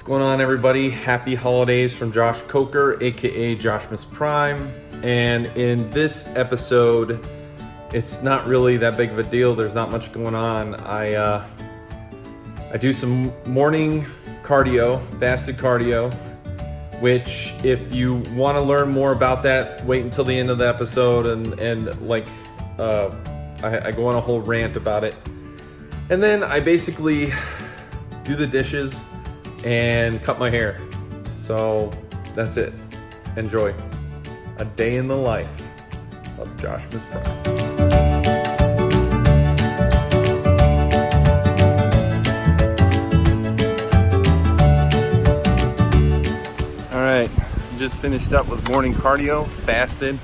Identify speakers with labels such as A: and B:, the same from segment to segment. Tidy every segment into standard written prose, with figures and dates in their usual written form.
A: What's going on, everybody? Happy holidays from Josh Coker, aka Joshumusprime. And in this episode, it's not really that big of a deal. There's not much going on. I do some morning cardio, fasted cardio, which if you want to learn more about that, wait until the end of the episode I go on a whole rant about it. And then I basically do the dishes and cut my hair. So that's it. Enjoy. A day in the life of Joshumusprime. All right, just finished up with morning cardio, fasted.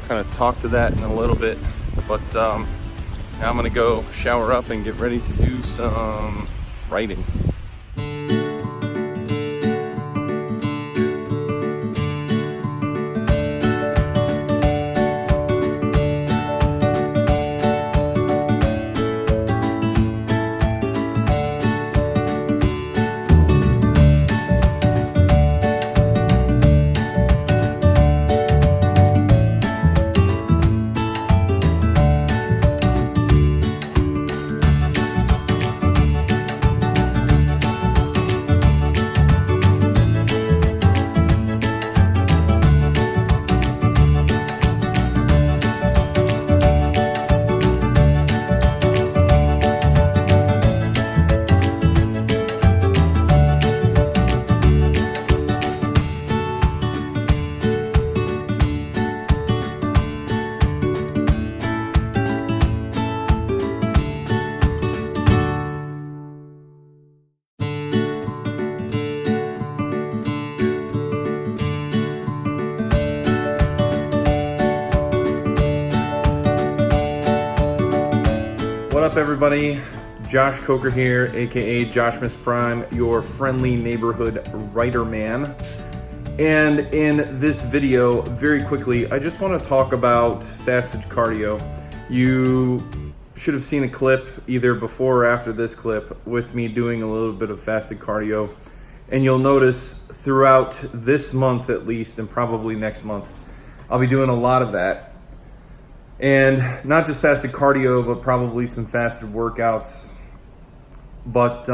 A: Kind of talk to that in a little bit, but now I'm gonna go shower up and get ready to do some writing. What up, everybody? Josh Coker here, aka Joshumusprime, your friendly neighborhood writer man. And in this video, very quickly, I just want to talk about fasted cardio. You should have seen a clip either before or after this clip with me doing a little bit of fasted cardio. And you'll notice throughout this month at least, and probably next month, I'll be doing a lot of that. And not just fasted cardio, but probably some fasted workouts. But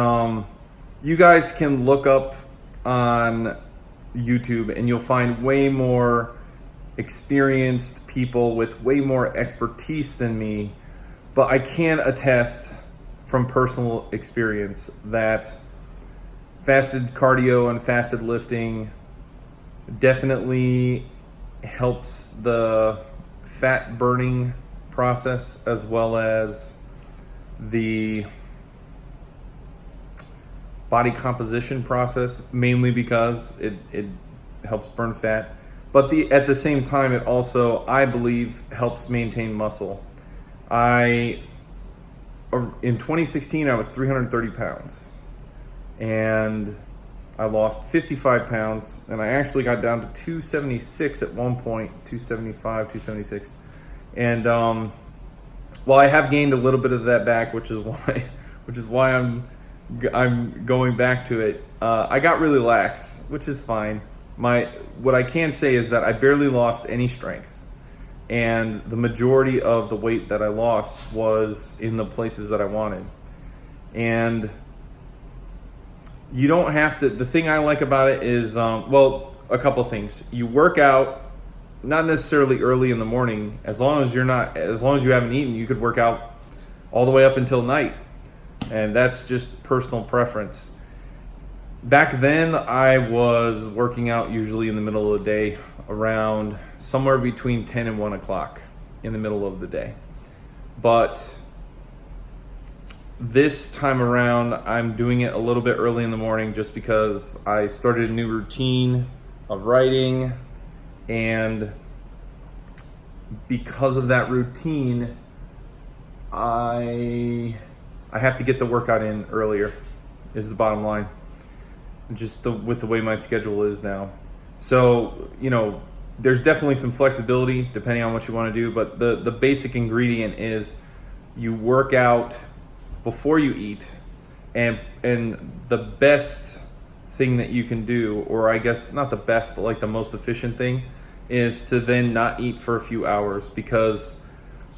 A: you guys can look up on YouTube and you'll find way more experienced people with way more expertise than me. But I can attest from personal experience that fasted cardio and fasted lifting definitely helps the fat burning process as well as the body composition process, mainly because it helps burn fat. But at the same time, it also, I believe, helps maintain muscle. In 2016, I was 330 pounds and I lost 55 pounds, and I actually got down to 276 at one point, 275, 276. And while I have gained a little bit of that back, which is why I'm going back to it, I got really lax, which is fine. What I can say is that I barely lost any strength, and the majority of the weight that I lost was in the places that I wanted. And you don't have to, the thing I like about it is, a couple things. You work out, not necessarily early in the morning, as long as you haven't eaten, you could work out all the way up until night. And that's just personal preference. Back then, I was working out usually in the middle of the day, around somewhere between 10 and 1 o'clock in the middle of the day. But this time around, I'm doing it a little bit early in the morning just because I started a new routine of writing, and because of that routine, I have to get the workout in earlier, is the bottom line, just with the way my schedule is now. So, there's definitely some flexibility depending on what you want to do, but the basic ingredient is you work out before you eat, and the best thing that you can do, or I guess not the best, but like the most efficient thing, is to then not eat for a few hours, because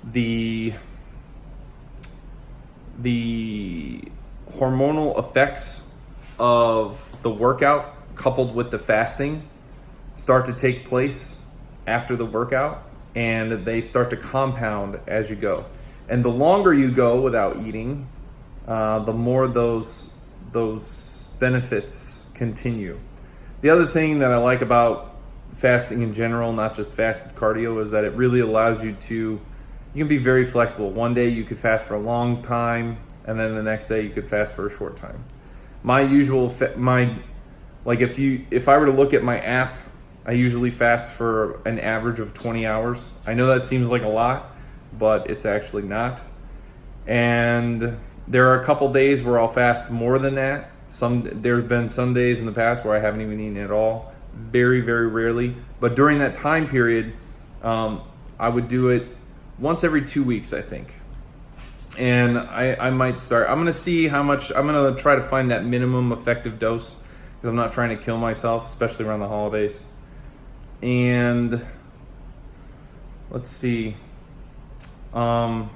A: the hormonal effects of the workout coupled with the fasting start to take place after the workout, and they start to compound as you go. And the longer you go without eating, the more those benefits continue. The other thing that I like about fasting in general, not just fasted cardio, is that it really allows you can be very flexible. One day you could fast for a long time, and then the next day you could fast for a short time. My usual, if I were to look at my app, I usually fast for an average of 20 hours. I know that seems like a lot, but it's actually not. And there are a couple days where I'll fast more than that. There's been some days in the past where I haven't even eaten at all. Very, very rarely. But during that time period, I would do it once every 2 weeks, I think. And I might start. I'm going to see how much. I'm going to try to find that minimum effective dose, because I'm not trying to kill myself, especially around the holidays. And let's see. But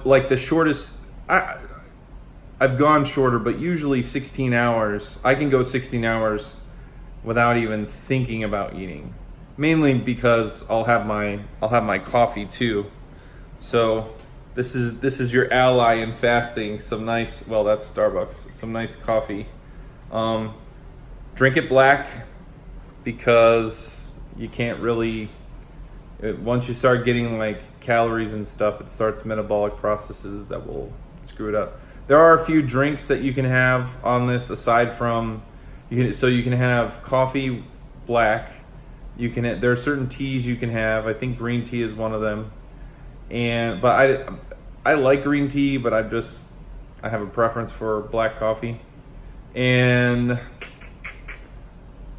A: like the shortest, I've gone shorter, but usually 16 hours. I can go 16 hours without even thinking about eating. Mainly because I'll have my coffee too. So this is your ally in fasting. Some nice, well, that's Starbucks. Some nice coffee. Drink it black, because you can't really, once you start getting like calories and stuff, it starts metabolic processes that will screw it up. There are a few drinks that you can have on this aside from, you can have coffee black. There are certain teas you can have. I think green tea is one of them. But I like green tea, but I have a preference for black coffee. And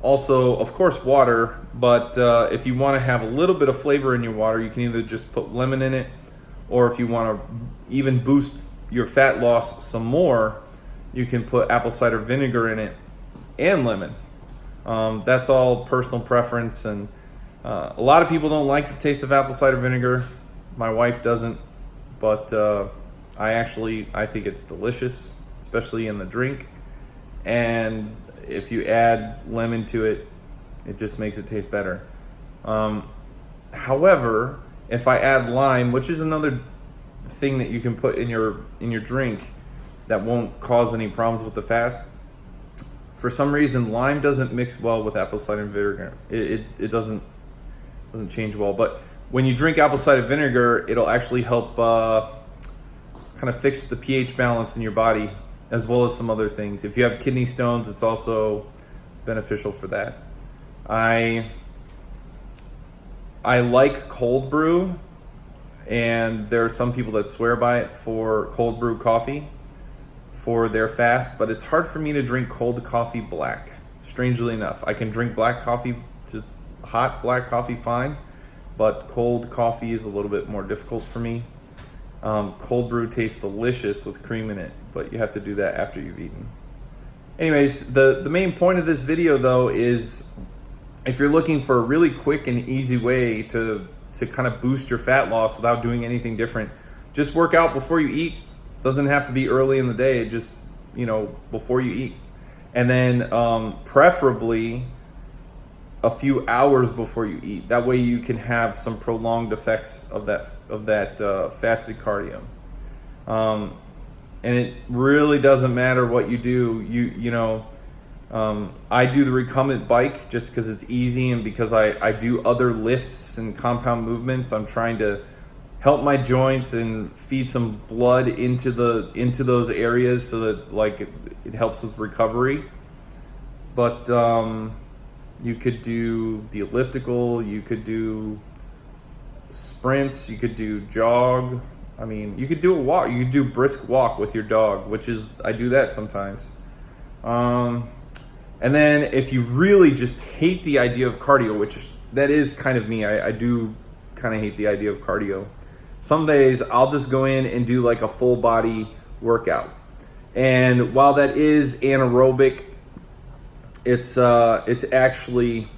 A: also, of course, water. But if you want to have a little bit of flavor in your water, you can either just put lemon in it, or if you want to even boost your fat loss some more, you can put apple cider vinegar in it and lemon. That's all personal preference, and a lot of people don't like the taste of apple cider vinegar. My wife doesn't, but I think it's delicious, especially in the drink. And if you add lemon to it, it just makes it taste better. However, if I add lime, which is another thing that you can put in your drink that won't cause any problems with the fast, for some reason lime doesn't mix well with apple cider vinegar. It doesn't change well. But when you drink apple cider vinegar, it'll actually help kind of fix the pH balance in your body, as well as some other things. If you have kidney stones, it's also beneficial for that. I like cold brew, and there are some people that swear by it for cold brew coffee for their fast, but it's hard for me to drink cold coffee black. Strangely enough, I can drink black coffee, just hot black coffee, fine, but cold coffee is a little bit more difficult for me. Cold brew tastes delicious with cream in it, but you have to do that after you've eaten. Anyways, the main point of this video though is, if you're looking for a really quick and easy way to kind of boost your fat loss without doing anything different, just work out before you eat. Doesn't have to be early in the day, just before you eat. And then preferably a few hours before you eat. That way you can have some prolonged effects of that fasted cardio. And it really doesn't matter what you do. I do the recumbent bike just because it's easy, and because I do other lifts and compound movements. I'm trying to help my joints and feed some blood into those areas so that it helps with recovery. But you could do the elliptical, you could do sprints, you could do jog. I mean, you could do a walk. You could do brisk walk with your dog, I do that sometimes. And then if you really just hate the idea of cardio, which that is kind of me, I do kind of hate the idea of cardio. Some days I'll just go in and do like a full body workout. And while that is anaerobic it's actually,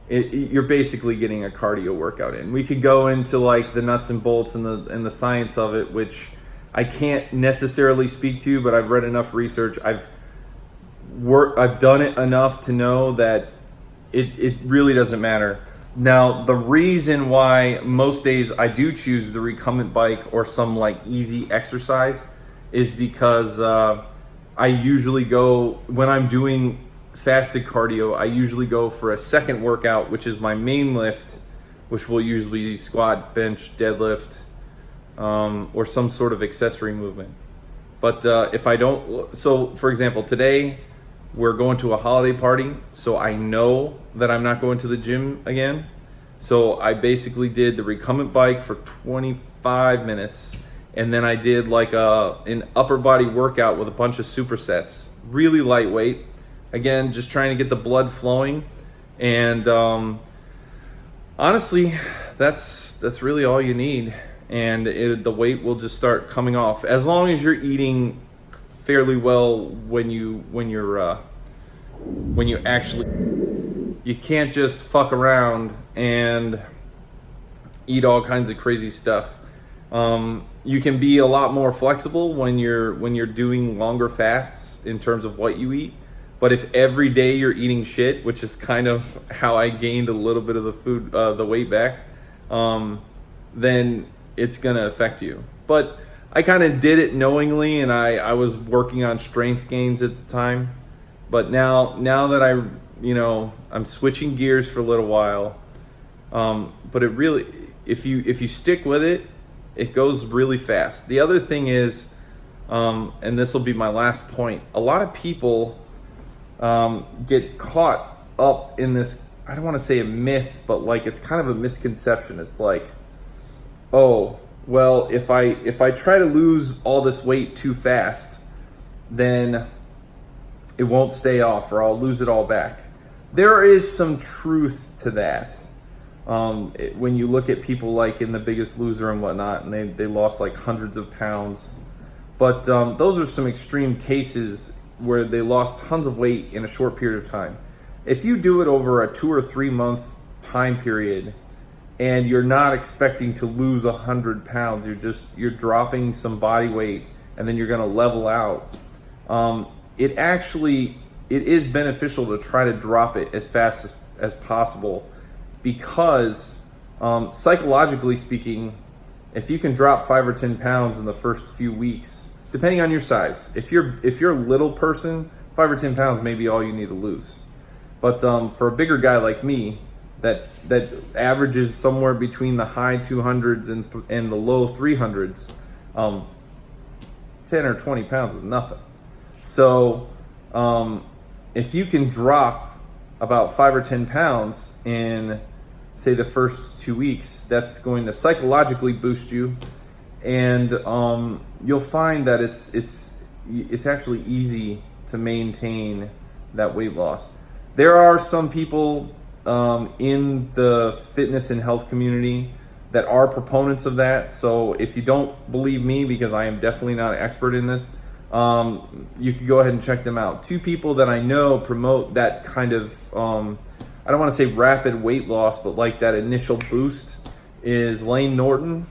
A: you're basically getting a cardio workout in. We could go into like the nuts and bolts and the science of it, which I can't necessarily speak to, but I've read enough research. I've done it enough to know that it really doesn't matter. Now, the reason why most days I do choose the recumbent bike or some like easy exercise is because I usually go, when I'm doing fasted cardio, I usually go for a second workout, which is my main lift, which will usually be squat, bench, deadlift, or some sort of accessory movement. But if I don't, so for example, today we're going to a holiday party, so I know that I'm not going to the gym again. So I basically did the recumbent bike for 25 minutes, and then I did like an upper body workout with a bunch of supersets, really lightweight. Again, just trying to get the blood flowing. And honestly, that's really all you need. And the weight will just start coming off as long as you're eating fairly well when you actually, you can't just fuck around and eat all kinds of crazy stuff. You can be a lot more flexible when you're doing longer fasts in terms of what you eat. But if every day you're eating shit, which is kind of how I gained a little bit of the weight back, then it's gonna affect you. But I kind of did it knowingly, and I was working on strength gains at the time. But now that I'm switching gears for a little while. But it really, if you stick with it, it goes really fast. The other thing is, and this will be my last point, a lot of people get caught up in this, I don't want to say a myth, but like it's kind of a misconception. It's like, oh, well, if I try to lose all this weight too fast, then it won't stay off, or I'll lose it all back. There is some truth to that. When you look at people like in The Biggest Loser and whatnot, and they lost like hundreds of pounds. But those are some extreme cases where they lost tons of weight in a short period of time. If you do it over a 2 or 3 month time period, and you're not expecting to lose 100 pounds, you're dropping some body weight, and then you're gonna level out. It is beneficial to try to drop it as fast as possible, because psychologically speaking, if you can drop 5 or 10 pounds in the first few weeks, depending on your size, if you're a little person, 5 or 10 pounds may be all you need to lose. But for a bigger guy like me, that averages somewhere between the high 200s and the low 300s, 10 or 20 pounds is nothing. So if you can drop about 5 or 10 pounds in, say, the first 2 weeks, that's going to psychologically boost you, and you'll find that it's actually easy to maintain that weight loss. There are some people in the fitness and health community that are proponents of that. So if you don't believe me, because I am definitely not an expert in this, you can go ahead and check them out. 2 people that I know promote that kind of, I don't want to say rapid weight loss, but like that initial boost, is Lane Norton.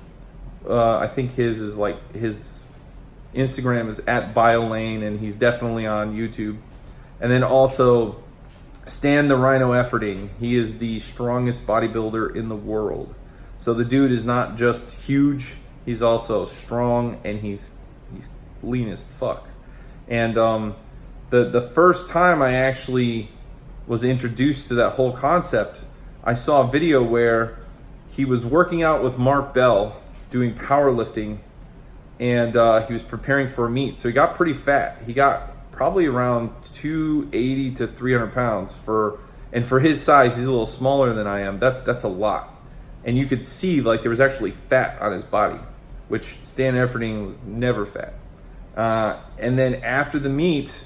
A: I think his Instagram is @BioLane, and he's definitely on YouTube. And then also Stan the Rhino Efforting. He is the strongest bodybuilder in the world. So the dude is not just huge, he's also strong, and he's lean as fuck. And the first time I actually was introduced to that whole concept, I saw a video where he was working out with Mark Bell doing powerlifting, and he was preparing for a meet. So he got pretty fat. He got probably around 280 to 300 pounds and for his size, he's a little smaller than I am. That's a lot. And you could see like there was actually fat on his body, which Stan Efferding was never fat. And then after the meet,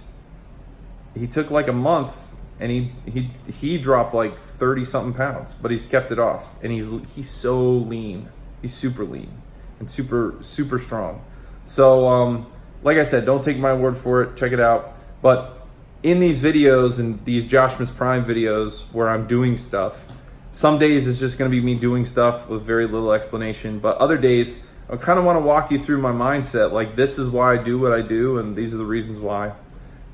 A: he took like a month, and he dropped like 30 something pounds, but he's kept it off, and he's so lean. He's super lean and super strong. So like I said, don't take my word for it. Check it out. But in these videos and these Joshumusprime videos where I'm doing stuff, some days it's just going to be me doing stuff with very little explanation, but other days I kind of want to walk you through my mindset, like this is why I do what I do and these are the reasons why.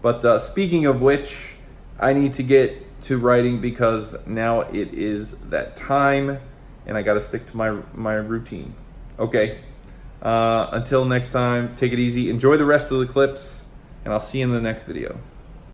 A: But speaking of which, I need to get to writing because now it is that time and I got to stick to my routine. Okay, until next time, take it easy, enjoy the rest of the clips, and I'll see you in the next video.